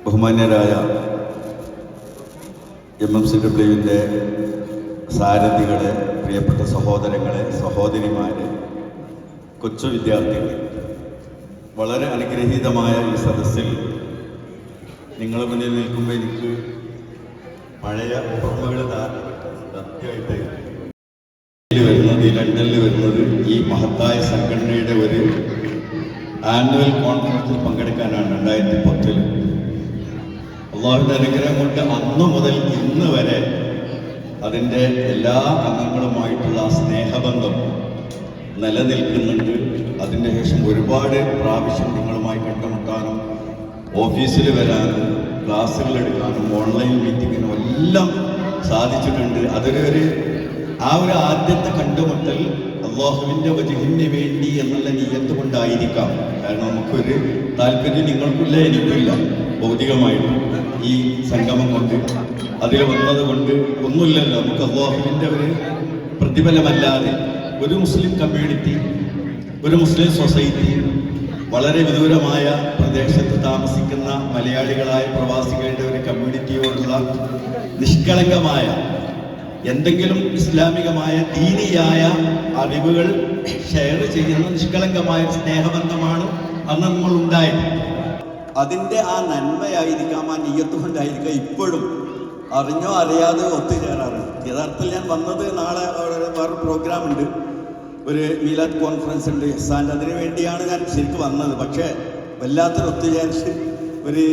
ബഹുമാന്യരായ MMCWന്റെ സാരഥികളെ, പ്രിയപ്പെട്ട സഹോദരങ്ങളെ, സഹോദരിമാരെ, കൊച്ചു വിദ്യാർത്ഥികളെ, വളരെ അനുഗ്രഹീതമായ ഈ സദസ്സിൽ നിങ്ങളുടെ മുന്നിൽ നിൽക്കുമ്പോൾ എനിക്ക് പഴയ ഓർമ്മകൾ സത്യമായിട്ട് വരുന്നത്, ഈ ലണ്ടനിൽ വരുന്നത് ഈ മഹത്തായ സംഘടനയുടെ ഒരു ആനുവൽ കോൺഫറൻസിൽ പങ്കെടുക്കാനാണ് 2010. അള്ളാഹുവിൻ്റെ അനുഗ്രഹം കൊണ്ട് അന്നു മുതൽ ഇന്ന് വരെ അതിൻ്റെ എല്ലാ അംഗങ്ങളുമായിട്ടുള്ള സ്നേഹബന്ധം നിലനിൽക്കുന്നുണ്ട്. അതിൻ്റെ ശേഷം ഒരുപാട് പ്രാവശ്യം നിങ്ങളുമായി കണ്ടുമുട്ടാനും ഓഫീസിൽ വരാനും ക്ലാസ്സുകൾ എടുക്കാനും ഓൺലൈൻ മീറ്റിങ്ങിനും എല്ലാം സാധിച്ചിട്ടുണ്ട്. അതൊരു ഒരു ആദ്യത്തെ കണ്ടുമുട്ടൽ അള്ളാഹുവിൻ്റെ വജഹിന് വേണ്ടി എന്നുള്ള നിയ്യത്ത് കൊണ്ടായിരിക്കാം. കാരണം നമുക്കൊരു താല്പര്യം നിങ്ങൾക്കില്ല, എനിക്കില്ല. ഭൗതികമായിട്ട് ഈ സംഗമം കൊണ്ട് അതിൽ വന്നത് കൊണ്ട് ഒന്നുമില്ലല്ലോ. നമുക്ക് അള്ളാഹുവിൻ്റെ ഒരു പ്രതിഫലമല്ലാതെ ഒരു മുസ്ലിം കമ്മ്യൂണിറ്റി, ഒരു മുസ്ലിം സൊസൈറ്റി, വളരെ വിദൂരമായ പ്രദേശത്ത് താമസിക്കുന്ന മലയാളികളായ പ്രവാസികളുടെ ഒരു കമ്മ്യൂണിറ്റിയോടുള്ള നിഷ്കളങ്കമായ എന്തെങ്കിലും ഇസ്ലാമികമായ ദീനിയായ അറിവുകൾ ഷെയർ ചെയ്യുന്ന നിഷ്കളങ്കമായ സ്നേഹബന്ധമാണ് അന്ന് നമ്മൾ ഉണ്ടായത്. അതിൻ്റെ ആ നന്മയായിരിക്കാം, ആ നിയ്യത്ത് കൊണ്ടായിരിക്കാം ഇപ്പോഴും അറിഞ്ഞോ അറിയാതെ ഒത്തുചേരാറ്. യഥാർത്ഥത്തിൽ ഞാൻ വന്നത് നാളെ വേറെ പ്രോഗ്രാം ഉണ്ട്, ഒരു മീലാദ് കോൺഫറൻസ് ഉണ്ട് ഇഹ്സാൻ്റെ, അതിനു വേണ്ടിയാണ് ഞാൻ ശരിക്കും വന്നത്. പക്ഷേ വല്ലാത്തൊരു ഒത്തുചേർച്ച് ഒരു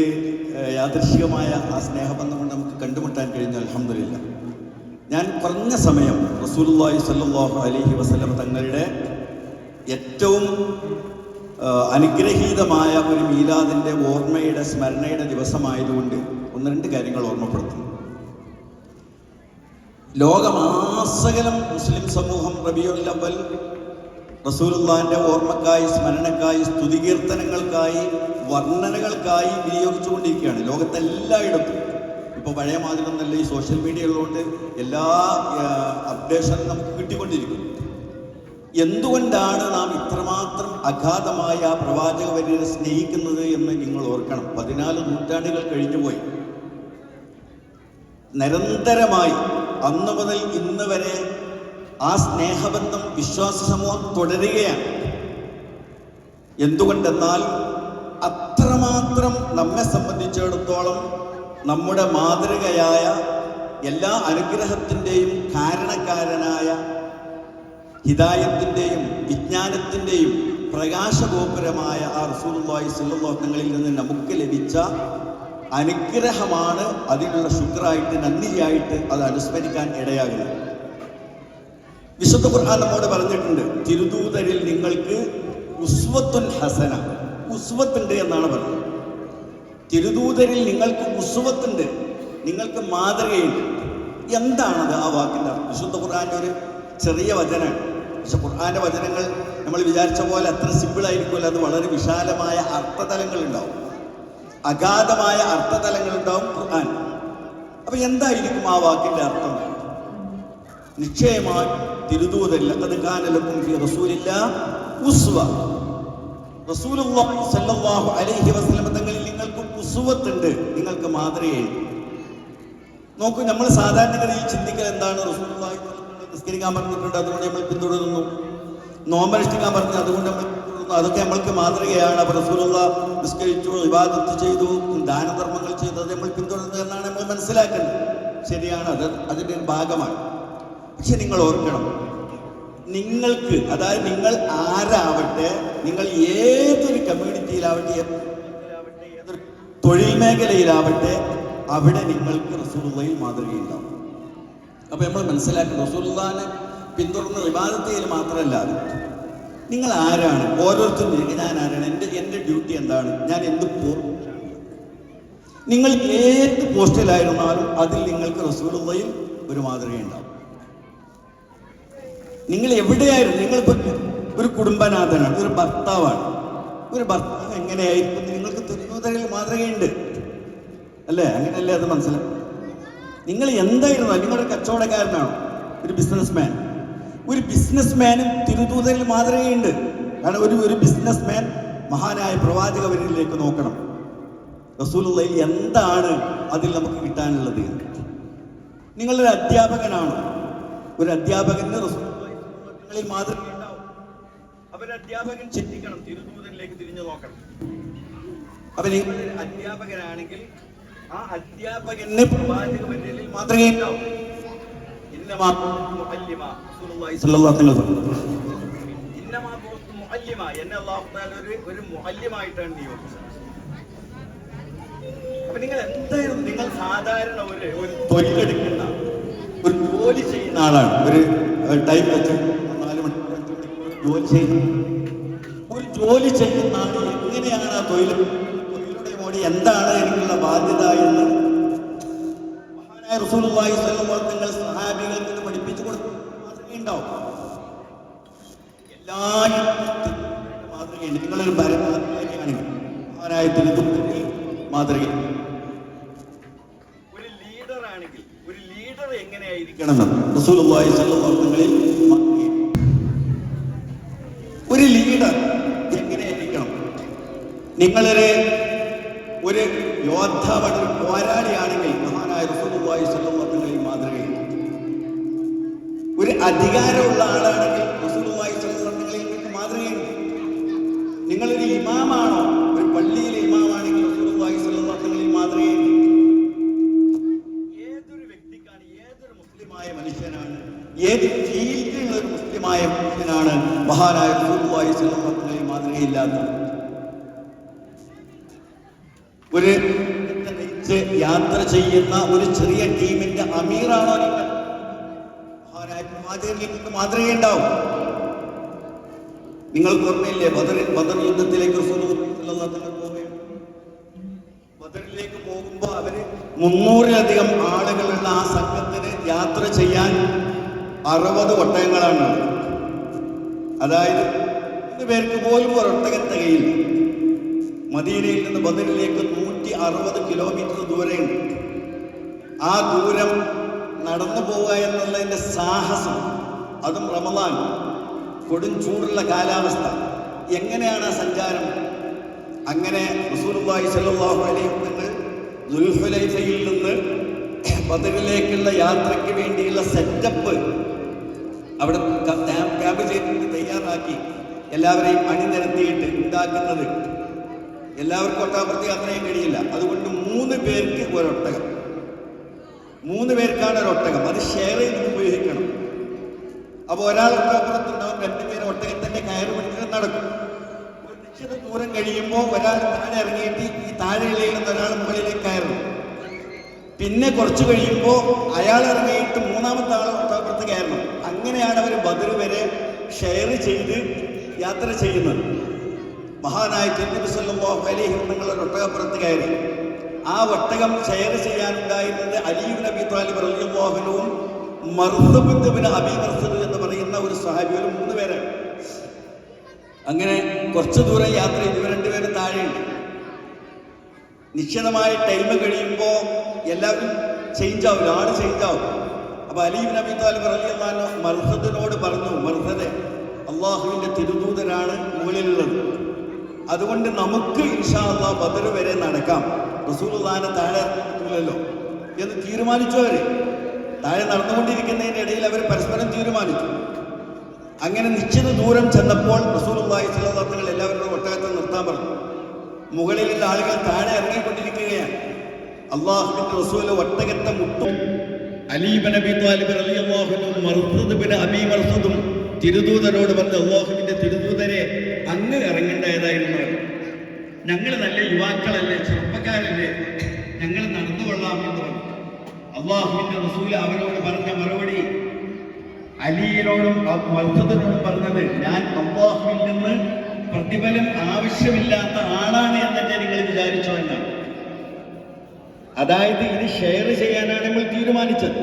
യാദൃശ്ചികമായ ആ സ്നേഹബന്ധം കൊണ്ട് നമുക്ക് കണ്ടുമുട്ടാൻ കഴിഞ്ഞു. അൽഹംദുലില്ലാ. ഞാൻ കുറഞ്ഞ സമയം റസൂലുള്ളാഹി സ്വല്ലല്ലാഹു അലൈഹി വസല്ലം തങ്ങളുടെ ഏറ്റവും അനുഗ്രഹീതമായ ഒരു മീലാദിൻ്റെ ഓർമ്മയുടെ സ്മരണയുടെ ദിവസമായതുകൊണ്ട് ഒന്ന് രണ്ട് കാര്യങ്ങൾ ഓർമ്മപ്പെടുത്തുന്നു. ലോകമാസകലം മുസ്ലിം സമൂഹം റബീഉൽ അവ്വൽ റസൂലുള്ളാഹിന്റെ ഓർമ്മക്കായി, സ്മരണക്കായി, സ്തുതികീർത്തനങ്ങൾക്കായി, വർണ്ണനകൾക്കായി വിനിയോഗിച്ചുകൊണ്ടിരിക്കുകയാണ് ലോകത്തെല്ലായിടത്തും. ഇപ്പോൾ പഴയ മാതിരി ഒന്നല്ല, ഈ സോഷ്യൽ മീഡിയ ഉള്ളതുകൊണ്ട് എല്ലാ അപ്ഡേഷനും നമുക്ക് കിട്ടിക്കൊണ്ടിരിക്കും. എന്തുകൊണ്ടാണ് നാം ഇത്രമാത്രം അഗാധമായ ആ പ്രവാചക വര്യനെ സ്നേഹിക്കുന്നത് എന്ന് നിങ്ങൾ ഓർക്കണം. 14 നൂറ്റാണ്ടുകൾ കഴിഞ്ഞുപോയി. നിരന്തരമായി അന്നു മുതൽ ഇന്ന് വരെ ആ സ്നേഹബന്ധം വിശ്വാസ സമൂഹം തുടരുകയാണ്. എന്തുകൊണ്ടെന്നാൽ അത്രമാത്രം നമ്മെ സംബന്ധിച്ചിടത്തോളം നമ്മുടെ മാതൃകയായ എല്ലാ അനുഗ്രഹത്തിൻ്റെയും കാരണക്കാരനായ ഹിദായത്തിൻ്റെയും വിജ്ഞാനത്തിൻ്റെയും പ്രകാശഗോപുരമായ ആ റസൂലുള്ളാഹി സ്വല്ലല്ലാഹു അലൈഹി വസല്ലമയിൽ നിന്ന് നമുക്ക് ലഭിച്ച അനുഗ്രഹമാണ്. അതിനുള്ള ശുക്രായിട്ട്, നന്ദിയായിട്ട് അത് അനുസ്മരിക്കാൻ ഇടയാകുന്നത്. വിശുദ്ധ ഖുർആൻ നമ്മോട് പറഞ്ഞിട്ടുണ്ട്, തിരുദൂതരിൽ നിങ്ങൾക്ക് ഉസ്വത്തുൻ ഹസന, ഉസ്വത്തുണ്ട് എന്നാണ് പറഞ്ഞത്. തിരുദൂതരിൽ നിങ്ങൾക്ക് ഉസ്വത്തുണ്ട്, നിങ്ങൾക്ക് മാതൃകയുണ്ട്. എന്താണത് ആ വാക്കിൻ്റെ അർത്ഥം? വിശുദ്ധ ഖുർആൻ്റെ ഒരു ചെറിയ വചനമാണ്. പക്ഷെ ഖുർആൻ്റെ വചനങ്ങൾ നമ്മൾ വിചാരിച്ച പോലെ അത്ര സിമ്പിളായിരിക്കുമല്ലോ. അത് വളരെ വിശാലമായ അർത്ഥതലങ്ങളുണ്ടാവും, അഗാധമായ അർത്ഥതലങ്ങളുണ്ടാവും ഖുർആൻ. അപ്പം എന്തായിരിക്കും ആ വാക്കിൻ്റെ അർത്ഥം? നിശ്ചയമായി തിരുദൂതരിൽ ലഖദ് കാന ലക്കും ഫീ റസൂലില്ലാഹി ഉസ്വ, റസൂലുള്ളാഹി സ്വല്ലല്ലാഹു അലൈഹി വസല്ലം തങ്ങളിൽ നിങ്ങൾക്ക് ഉസ്വത്തുണ്ട്, നിങ്ങൾക്ക് മാതൃകയുണ്ട്. നോക്കൂ, നമ്മൾ സാധാരണഗതിയിൽ ചിന്തിക്കൽ എന്താണ്? റസൂലുള്ളാഹി നിസ്കരിക്കാൻ പറഞ്ഞിട്ടുണ്ട്, അതുകൊണ്ട് നമ്മൾ പിന്തുടരുന്നു. നോമ്പനുഷ്ഠിക്കാൻ പറഞ്ഞു, അതുകൊണ്ട് നമ്മൾ പിന്തുടരുന്നു. അതൊക്കെ നമ്മൾക്ക് മാതൃകയാണ്. അപ്പോൾ റസൂലുള്ളാഹി നിസ്കരിച്ചു, ഇബാദത്ത് ചെയ്തു, ദാനധർമ്മങ്ങൾ ചെയ്തു, അത് നമ്മൾ പിന്തുടരുന്നു എന്നാണ് നമ്മൾ മനസ്സിലാക്കേണ്ടത്. ശരിയാണ്, അത് അതിൻ്റെ ഒരു ഭാഗമാണ്. പക്ഷെ നിങ്ങൾ ഓർക്കണം, നിങ്ങൾക്ക്, അതായത് നിങ്ങൾ ആരാവട്ടെ, നിങ്ങൾ ഏതൊരു കമ്മ്യൂണിറ്റിയിലാവട്ടെ, ഏതൊരു തൊഴിൽ മേഖലയിലാവട്ടെ, അവിടെ നിങ്ങൾക്ക് റസൂലുള്ളാഹിയിൽ മാതൃകയുണ്ടാവും. അപ്പോൾ നമ്മൾ മനസ്സിലാക്കണം, റസൂലുള്ളാഹിനെ പിന്തുടർന്ന് ഇബാദത്ത് ചെയ്യൽ മാത്രമല്ല, നിങ്ങൾ ആരാണ്? ഓരോരുത്തരും ഞാൻ ആരാണ്, എൻ്റെ ഡ്യൂട്ടി എന്താണ്, ഞാൻ എന്ത് നിങ്ങൾ ഏത് പോസ്റ്റിലായിരുന്നാലും അതിൽ നിങ്ങൾക്ക് റസൂലുള്ളാഹിയിൽ ഒരു മാതൃകയുണ്ടാവും. നിങ്ങൾ എവിടെയായിരുന്നു, നിങ്ങളിപ്പോൾ ഒരു കുടുംബനാഥനാണ്, ഒരു ഭർത്താവാണ്. ഒരു ഭർത്താവ് എങ്ങനെയായിരിക്കും നിങ്ങൾക്ക് തിരുദൂതരിൽ മാതൃകയുണ്ട് അല്ലേ? അങ്ങനെയല്ലേ അത് മനസ്സിലാക്കും. നിങ്ങൾ എന്തായിരുന്നു? നിങ്ങളൊരു കച്ചവടക്കാരനാണോ? ഒരു ബിസിനസ്മാൻ. ഒരു ബിസിനസ്മാനും തിരുദൂതരിൽ മാതൃകയുണ്ട്. കാരണം ഒരു ബിസിനസ്മാൻ മഹാനായ പ്രവാചകവരിലേക്ക് നോക്കണം. റസൂലുള്ളാഹിൽ എന്താണ് അതിൽ നമുക്ക് കിട്ടാനുള്ളത്? നിങ്ങളൊരു അധ്യാപകനാണ്. ഒരു അധ്യാപകന് റസൂലുള്ളാഹിൽ മാതൃകയുണ്ടാവും. അധ്യാപകൻ ചിന്തിക്കണം, തിരുദൂതനിലേക്ക് തിരിഞ്ഞു നോക്കണം. അപ്പൊ നിങ്ങൾ അധ്യാപകനാണെങ്കിൽ ആ അധ്യാപകന് പ്രവാചകവരിൽ മാതൃകയുണ്ടാവും. എന്നെ അല്ലാഹു തആല ഒരു മുഅല്ലിമായിട്ടാണ് നിയോഗിച്ചത്. അപ്പൊ നിങ്ങൾ എന്തായാലും നിങ്ങൾ സാധാരണ ഒരു തൊഴിലെടുക്കുന്ന ഒരു ജോലി ചെയ്യുന്ന ആളാണ്. ഒരു ടൈം വെച്ച് 4 മണിക്കൂർ ജോലി ചെയ്യുന്ന ആൾ എങ്ങനെയാണ് ആ തൊഴിലുടെ മോടി എന്താണ് എനിക്കുള്ള ബാധ്യത എന്ന് മഹാനായ റസൂലുള്ളാഹി സ്വല്ലല്ലാഹു അലൈഹി വസല്ലം സഹാബികൾക്ക് പഠിപ്പിച്ചു കൊടുക്കും. മാതൃകയുണ്ടാവും. എല്ലാ മാതൃകയുണ്ട്. നിങ്ങളൊരു ഭരണാധികാരിയാണെങ്കിൽ മഹാനായ തിരുത്തുമ്പത്തിൽ മാതൃക. ഒരു ലീഡർ ആണെങ്കിൽ ഒരു ലീഡർ എങ്ങനെയായിരിക്കണം റസൂലുള്ളാഹി സ്വല്ലല്ലാഹു അലൈഹി വസല്ലം ഒരു ലീഡർ എങ്ങനെയായിരിക്കണം? നിങ്ങളൊരു യോദ്ധാവാണ്, ഒരു പോരാളിയാണെങ്കിൽ മഹാനായ റസൂലുള്ളാഹി സ്വല്ലല്ലാഹു അലൈഹി വസല്ലം മാതൃകയാണ്. ഒരു അധികാരമുള്ള ആളാണെങ്കിൽ റസൂലുള്ളാഹി സ്വല്ലല്ലാഹു അലൈഹി വസല്ലം മാതൃകയാണ്. നിങ്ങളൊരു ഇമാമാണോ, ഒരു പള്ളിയിലെ ഇമാമാണെങ്കിൽ റസൂലുള്ളാഹി സ്വല്ലല്ലാഹു അലൈഹി വസല്ലം മാതൃകയാണ്. ഏതൊരു വ്യക്തിക്കാണ്, ഏതൊരു മുസ്ലിമായ മനുഷ്യനാണ്, ഏത് ഫീൽഡിലുള്ള ഒരു മുസ്ലിമായ മനുഷ്യനാണ് മഹാനായ റസൂലുള്ളാഹി സ്വല്ലല്ലാഹു അലൈഹി വസല്ലം മാതൃകയില്ലാത്തത്? ഒരു യാത്ര ചെയ്യുന്ന ഒരു ചെറിയ ടീമിന്റെ അമീറാണോ നിങ്ങൾ? മഹാനായ പ്രവാചകനിലേക്ക് മാതൃകയുണ്ടാവും. നിങ്ങൾക്ക് ഓർമ്മയില്ലേ ബദർ യുദ്ധത്തിലേക്ക് ബദറിലേക്ക് പോകുമ്പോൾ അവര് 300-ലധികം ആളുകളുള്ള ആ സംഘത്തിന് യാത്ര ചെയ്യാൻ 60 ഒട്ടകങ്ങളാണ്. അതായത് 3 പേർക്ക് പോലും ഒരു ഒട്ടകം തികയില്ല. മദീനയിൽ നിന്ന് ബദറിലേക്ക് 160 കിലോമീറ്റർ ദൂരമുണ്ട്. ആ ദൂരം നടന്നു പോവുക എന്നുള്ളതിന്റെ സാഹസം, അതും റമളാൻ, കൊടും ചൂടുള്ള കാലാവസ്ഥ, എങ്ങനെയാണ് ആ സഞ്ചാരം? അങ്ങനെ റസൂലുള്ളാഹി സ്വല്ലല്ലാഹു അലൈഹി വസല്ലം ദുൽഹുലൈഫയിൽ നിന്ന് ബദറിലേക്കുള്ള യാത്രയ്ക്ക് വേണ്ടിയുള്ള സെറ്റപ്പ് അവിടെ ക്യാമ്പ് ചെയ്തിട്ട് തയ്യാറാക്കി എല്ലാവരെയും അണിനിരത്തിയിട്ട് ഉണ്ടാക്കുന്നത്. എല്ലാവർക്കും ഒട്ടാപ്പുറത്ത് യാത്ര ചെയ്യാൻ കഴിയില്ല. അതുകൊണ്ട് 3 പേർക്ക് ഒരൊട്ടകം, 3 പേർക്കാണ് ഒരൊട്ടകം. അത് ഷെയർ ചെയ്ത് ഉപയോഗിക്കണം. അപ്പൊ ഒരാൾ ഒട്ടകപ്പുറത്തുണ്ടാവും, 2 പേര് ഒട്ടകത്തിന്റെ കയറ് പിടിച്ചിട്ട് നടക്കും. ഒരു നിശ്ചിത ദൂരം കഴിയുമ്പോൾ ഒരാൾ താഴെ ഇറങ്ങിയിട്ട് ഈ താഴെയിലയിൽ നിന്ന് ഒരാൾ മുകളിലേക്ക് കയറും. പിന്നെ കുറച്ച് കഴിയുമ്പോൾ അയാൾ ഇറങ്ങിയിട്ട് 3ാമത്തെ ആൾ ഒട്ടകപ്പുറത്ത് കയറണം. അങ്ങനെയാണ് അവർ ബദർ വരെ ഷെയർ ചെയ്ത് യാത്ര ചെയ്യുന്നത്. മഹാനായ തിരുനബി സല്ലല്ലാഹു അലൈഹി വസല്ലം ഒരു ഒട്ടകപ്പുറത്ത് കയറി. ആ ഒട്ടകം ഷെയർ ചെയ്യാനുണ്ടായിരുന്നത് അലി ഇബ്നു അബീ ത്വാലിബ് റളിയല്ലാഹു അൻഹുവും മർസദ് ഇബ്നു അബീ മർസദ് എന്ന് പറയുന്ന ഒരു സ്വഹാബി, ഒരു 3 പേരാണ്. അങ്ങനെ കുറച്ച് ദൂരം യാത്ര ചെയ്ത് ഇവർ 2 പേരും താഴെയുണ്ട്. നിശ്ചിതമായ ടൈം കഴിയുമ്പോൾ എല്ലാവരും ചേഞ്ച് ആവില്ല, ആള് ചേഞ്ച് ആവും. അപ്പൊ അലി ഇബ്നു അബീ ത്വാലിബ് റളിയല്ലാഹു അൻഹു മർസദിനോട് പറഞ്ഞു, മർസദേ, അള്ളാഹുവിന്റെ തിരുദൂതനാണ് മുകളിലുള്ളത്, അതുകൊണ്ട് നമുക്ക് ഇൻഷാ അല്ലാഹ് ബദർ വരെ നടക്കാം, റസൂലുള്ളാഹിനെ താഴെ ഇറക്കില്ലല്ലോ എന്ന് തീരുമാനിച്ചു. അവര് താഴെ നടന്നുകൊണ്ടിരിക്കുന്നതിന്റെ ഇടയിൽ അവർ പരസ്പരം തീരുമാനിച്ചു. അങ്ങനെ നിശ്ചിത ദൂരം ചെന്നപ്പോൾ റസൂലുള്ളാഹി സ്വല്ലല്ലാഹു അലൈഹി വസല്ലം എല്ലാവരോടും ഒട്ടകത്തെ നിർത്താൻ പറഞ്ഞു. മുകളിലുള്ള ആളുകൾ താഴെ ഇറങ്ങിക്കൊണ്ടിരിക്കുകയാണ്. അള്ളാഹുവിന്റെ റസൂൽ ഒട്ടകത്തെ മുട്ടും. അലി ഇബ്നു അബീ ത്വാലിബ് റളിയല്ലാഹു അൻഹു മർസദ് ഇബ്നു അബീ മർസദും തിരുദൂതരോട് പറഞ്ഞു, അള്ളാഹുവിന്റെ തിരുദൂതരെ അങ്ങ് ഇറങ്ങേണ്ടതായിരുന്നു. ഞങ്ങൾ നല്ല യുവാക്കളല്ലേ, ചെറുപ്പക്കാരല്ലേ, ഞങ്ങൾ നടന്നുകൊള്ളാം എന്ന് പറഞ്ഞു. അള്ളാഹുവിന്റെ റസൂൽ അവരോട് പറഞ്ഞ മറുപടി അലിയോടും മർസദിനോടും പറഞ്ഞത്, ഞാൻ അള്ളാഹുവിൽ നിന്ന് പ്രതിഫലം ആവശ്യമില്ലാത്ത ആളാണ് എന്നൊക്കെ നിങ്ങൾ വിചാരിച്ചോ എന്നാണ്. അതായത് ഇത് ഷെയർ ചെയ്യാനാണ് നമ്മൾ തീരുമാനിച്ചത്.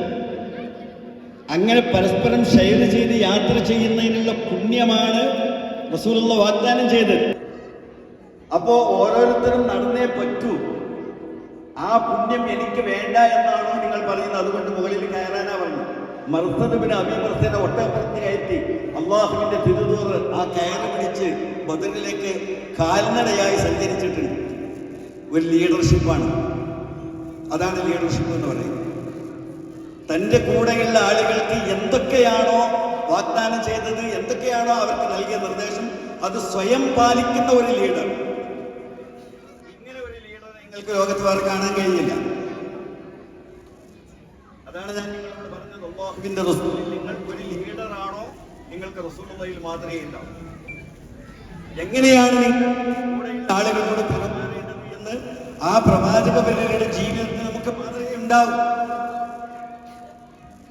അങ്ങനെ പരസ്പരം ഷെയർ ചെയ്ത് യാത്ര ചെയ്യുന്നതിനുള്ള പുണ്യമാണ് റസൂലുള്ളാഹി വാഗ്ദാനം ചെയ്തത്. അപ്പോ ഓരോരുത്തരും നടന്നേ പറ്റൂ. ആ പുണ്യം എനിക്ക് വേണ്ട എന്നാണോ നിങ്ങൾ പറയുന്നത്? അതുകൊണ്ട് മുകളിൽ കയറാനാ പറഞ്ഞു. മർസദ് ബിൻ അബീ മർസദിനെ ഒട്ടകപ്പുറത്ത് കയറ്റി അള്ളാഹുവിന്റെ തിരുദൂർ ആ കയറ് പിടിച്ച് ബദറിലേക്ക് കാൽനടയായി സഞ്ചരിച്ചിട്ടുണ്ട്. ഒരു ലീഡർഷിപ്പാണ്. അതാണ് ലീഡർഷിപ്പ് എന്ന് പറയുന്നത്. തൻ്റെ കൂടെയുള്ള ആളുകൾക്ക് എന്തൊക്കെയാണോ വാഗ്ദാനം ചെയ്തത്, എന്തൊക്കെയാണോ അവർക്ക് നൽകിയ നിർദ്ദേശം, അത് സ്വയം പാലിക്കുന്ന ഒരു ലീഡർ. ഇങ്ങനെ ഒരു ലീഡർ നിങ്ങൾക്ക് ലോകത്ത് വേറെ കാണാൻ കഴിയില്ല. അതാണ് ഞാൻ നിങ്ങളോട് പറഞ്ഞത്. അല്ലാഹുവിന്റെ റസൂലിൽ നിങ്ങൾ ഒരു ലീഡറാണോ, നിങ്ങൾക്ക് റസൂലുള്ളാഹിയിൽ മാതൃകയുണ്ടാവും. എങ്ങനെയാണ് നിങ്ങൾ കൂടെയുള്ള ആളുകളോട് പെരുമാറേണ്ടത് എന്ന് ആ പ്രവാചകരുടെ ജീവിതത്തിൽ നമുക്ക് മാതൃകയുണ്ടാവും.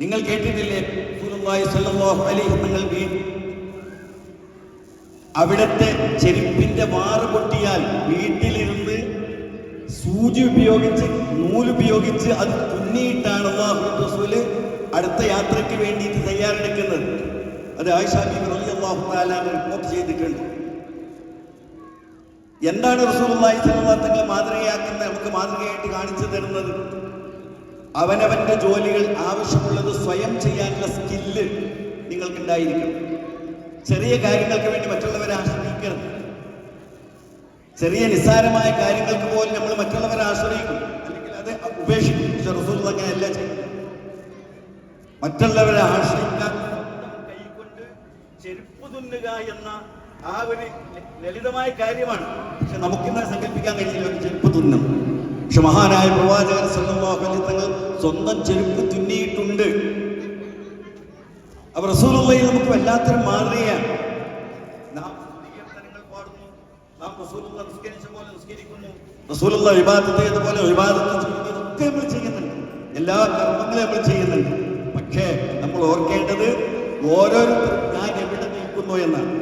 നിങ്ങൾ കേട്ടിട്ടില്ലേ റസൂലുള്ളാഹി സ്വല്ലല്ലാഹു അലൈഹി വസല്ലം അവിടുത്തെ ചെരുപ്പിന്റെ വാറ് പൊട്ടിയാൽ വീട്ടിലിരുന്ന് സൂചി ഉപയോഗിച്ച് നൂലുപയോഗിച്ച് അത് തുന്നിയിട്ടാണ് അല്ലാഹുവിന്റെ റസൂല് അടുത്ത യാത്രയ്ക്ക് വേണ്ടിയിട്ട് തയ്യാറെടുക്കുന്നത്. അത് ആയിഷ ബീവി റളിയല്ലാഹു തആല റിപ്പോർട്ട് ചെയ്തിട്ടുണ്ട്. എന്താണ് റസൂലുള്ളാഹി സ്വല്ലല്ലാഹു അലൈഹി വസല്ലം മാതൃകയാക്കുന്നത്, നമുക്ക് മാതൃകയായിട്ട് കാണിച്ചു തരുന്നത്? അവനവന്റെ ജോലികൾ ആവശ്യമുള്ളത് സ്വയം ചെയ്യാനുള്ള സ്കില്ല് നിങ്ങൾക്കുണ്ടായിരിക്കണം. ചെറിയ കാര്യങ്ങൾക്ക് വേണ്ടി മറ്റുള്ളവരെ ആശ്രയിക്കരുത്. ചെറിയ നിസ്സാരമായ കാര്യങ്ങൾക്ക് പോലും നമ്മൾ മറ്റുള്ളവരെ ആശ്രയിക്കും, അല്ലെങ്കിൽ അത് ഉപേക്ഷിക്കും. റസൂലുള്ളാഹി അങ്ങനെയല്ല ചെയ്യുന്നത്. മറ്റുള്ളവരെ ആശ്രയിക്കാൻ കൈകൊണ്ട് ചെരുപ്പ് തുന്നുക എന്ന ആ ഒരു ലളിതമായ കാര്യമാണ്. പക്ഷെ നമുക്കിന്ന് സങ്കല്പിക്കാൻ കഴിയില്ല ഒരു ചെരുപ്പ് തുന്നും. പക്ഷെ മഹാനായ പ്രവാചകൻ സല്ലല്ലാഹു അലൈഹി വസല്ലം സ്വന്തം ചെരുപ്പ് തുന്നിയിട്ടുണ്ട്. അപ്പൊ റസൂലുള്ളാഹി നമുക്ക് വല്ലാത്തൊരു മാതൃകയാണ്. നാം കീർത്തനങ്ങൾ പാടുന്നു, നാം റസൂലുള്ളാഹി നിസ്കരിച്ച പോലെ നിസ്കരിക്കുന്നു, റസൂലുള്ളാഹി ഇബാദത്ത് ചെയ്തപോലെ ഇബാദത്ത് ചെയ്യുന്നു. ഇതൊക്കെ നമ്മൾ ചെയ്യുന്നുണ്ട്, എല്ലാ കർമ്മങ്ങളും നമ്മൾ ചെയ്യുന്നുണ്ട്. പക്ഷേ നമ്മൾ ഓർക്കേണ്ടത് ഓരോരുത്തരും ഞാൻ എവിടെ നിൽക്കുന്നു എന്നാണ്.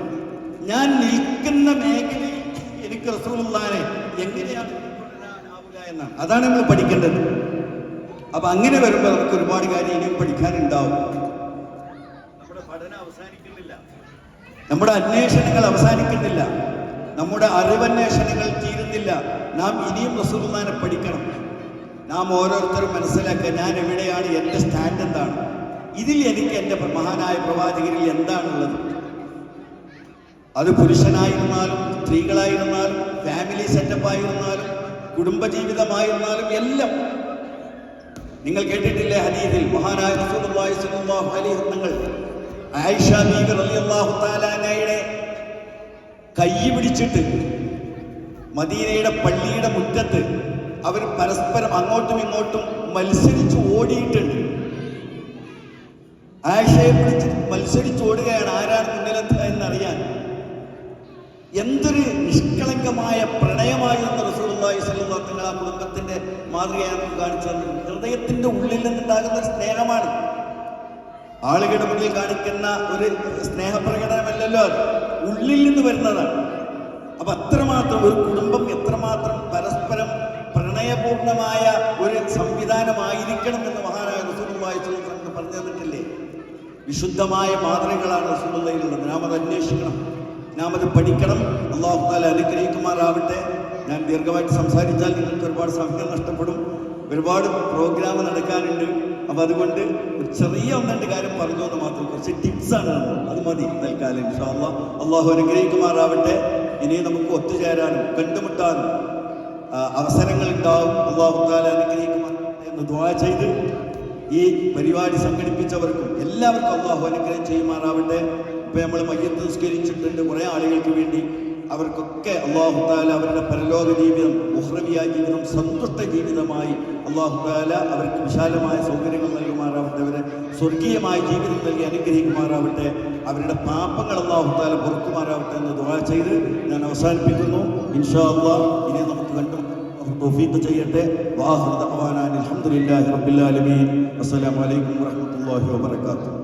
ഞാൻ നിൽക്കുന്ന മേഖലയിൽ എനിക്ക് റസൂലുള്ളാഹിനെ എങ്ങനെയാണ് പിന്തുടരാനാവുക എന്നാണ്. അതാണ് നമ്മൾ പഠിക്കേണ്ടത്. അപ്പൊ അങ്ങനെ വരുമ്പോൾ നമുക്ക് ഒരുപാട് കാര്യം ഇനിയും പഠിക്കാനുണ്ടാവും. നമ്മുടെ പഠനം അവസാനിക്കുന്നില്ല, നമ്മുടെ അന്വേഷണങ്ങൾ അവസാനിക്കുന്നില്ല, നമ്മുടെ അറിവന്വേഷണങ്ങൾ തീരുന്നില്ല. നാം ഇനിയും റസൂലുള്ളാഹിനെ പഠിക്കണം. നാം ഓരോരുത്തരും മനസ്സിലാക്കുക, ഞാൻ എവിടെയാണ്, എൻ്റെ സ്റ്റാൻഡ് എന്താണ്, ഇതിൽ എനിക്ക് എൻ്റെ മഹാനായ പ്രവാചകരിൽ എന്താണുള്ളത്. അത് പുരുഷനായിരുന്നാലും സ്ത്രീകളായിരുന്നാലും ഫാമിലി സെറ്റപ്പ് ആയിരുന്നാലും കുടുംബജീവിതമായിരുന്നാലും എല്ലാം. നിങ്ങൾ കേട്ടിട്ടില്ലേ ഹദീസിൽ മഹാനായ റസൂലുള്ളാഹി സ്വല്ലല്ലാഹു അലൈഹി വസല്ലം ആയിഷ ബീവി റളിയല്ലാഹു തആല അൻഹയുടെ കൈ പിടിച്ചിട്ട് മദീനയുടെ പള്ളിയുടെ മുറ്റത്ത് അവർ പരസ്പരം അങ്ങോട്ടും ഇങ്ങോട്ടും മത്സരിച്ച് ഓടിയിട്ടുണ്ട്. ആയിഷയെ പിടിച്ച് മത്സരിച്ച് ഓടുകയാണ്, ആരാണ് മുന്നിലെത്തുക എന്നറിയാൻ. എന്തൊരു നിഷ്കളങ്കമായ പ്രണയമായിരുന്നു റസൂലുള്ളാഹി സ്വല്ലല്ലാഹു അലൈഹി വസല്ലം ആ കുടുംബത്തിന്റെ മാതൃകയാണ് കാണിച്ചത്. ഹൃദയത്തിന്റെ ഉള്ളിൽ നിന്നുണ്ടാകുന്ന ഒരു സ്നേഹമാണ്. ആളുകളുടെ മുന്നിൽ കാണിക്കുന്ന ഒരു സ്നേഹപ്രകടനമല്ലല്ലോ, അത് ഉള്ളിൽ നിന്ന് വരുന്നതാണ്. അപ്പൊ അത്രമാത്രം ഒരു കുടുംബം എത്രമാത്രം പരസ്പരം പ്രണയപൂർണമായ ഒരു സംവിധാനമായിരിക്കണം എന്ന് മഹാനായ റസൂലുള്ളാഹി സ്വല്ലല്ലാഹു അലൈഹി വസല്ലം പറഞ്ഞു തന്നിട്ടില്ലേ? വിശുദ്ധമായ മാതൃകകളാണ് റസൂലുള്ളാഹിയിലുള്ളത്. നാം അത് അന്വേഷിക്കണം, നാം അത് പഠിക്കണം. അല്ലാഹു തആല അനുഗ്രഹിക്കുമാറാവട്ടെ. ഞാൻ ദീർഘമായിട്ട് സംസാരിച്ചാൽ നിങ്ങൾക്ക് ഒരുപാട് സമയം നഷ്ടപ്പെടും, ഒരുപാട് പ്രോഗ്രാം നടക്കാനുണ്ട്. അപ്പം അതുകൊണ്ട് ഒരു ചെറിയ ഒന്ന് കാര്യം പറഞ്ഞു എന്ന് മാത്രം, കുറച്ച് ടിപ്സാണ്, അത് മതി തൽക്കാലം. ഇൻഷാ അല്ലാഹ് അല്ലാഹു അനുഗ്രഹിക്കുമാറാവട്ടെ. ഇനി നമുക്ക് ഒത്തുചേരാനും കണ്ടുമുട്ടാനും അവസരങ്ങൾ ഉണ്ടാവും. അല്ലാഹു തആല അനുഗ്രഹിക്കുമാറാവട്ടെ എന്ന് ദുആ ചെയ്ത് ഈ പരിപാടി സംഘടിപ്പിച്ചവർക്കും എല്ലാവർക്കും അല്ലാഹു അനുഗ്രഹം ചെയ്യുമാറാവട്ടെ. ഇപ്പം നമ്മൾ മയ്യത്ത് നിസ്കരിച്ചിട്ടുണ്ട് കുറേ ആളുകൾക്ക് വേണ്ടി. അവർക്കൊക്കെ അല്ലാഹു തആല അവരുടെ പരലോക ജീവിതം, ഉഖ്റവിയ ജീവിതം സന്തുഷ്ട ജീവിതമായി അല്ലാഹു തആല അവർക്ക് വിശാലമായ സൗകര്യങ്ങൾ നൽകുമാറാവട്ടെ. അവരെ സ്വർഗീയമായ ജീവിതം നൽകി അനുഗ്രഹിക്കുമാറാവട്ടെ. അവരുടെ പാപങ്ങൾ അല്ലാഹു തആല പൊറുക്കുമാറാവട്ടെ എന്ന് ദുആ ചെയ്ത് ഞാൻ അവസാനിപ്പിക്കുന്നു. ഇൻഷാ അല്ലാഹ് ഇനി നമുക്ക് തൗഫീഖ് ചെയ്യട്ടെ. വആഖിറു ദഅവാനാ അൽഹംദുലില്ലാഹി റബ്ബിൽ ആലമീൻ. അസ്സലാമു അലൈക്കും വറഹ്മത്തുള്ളാഹി വബറകാതുഹു.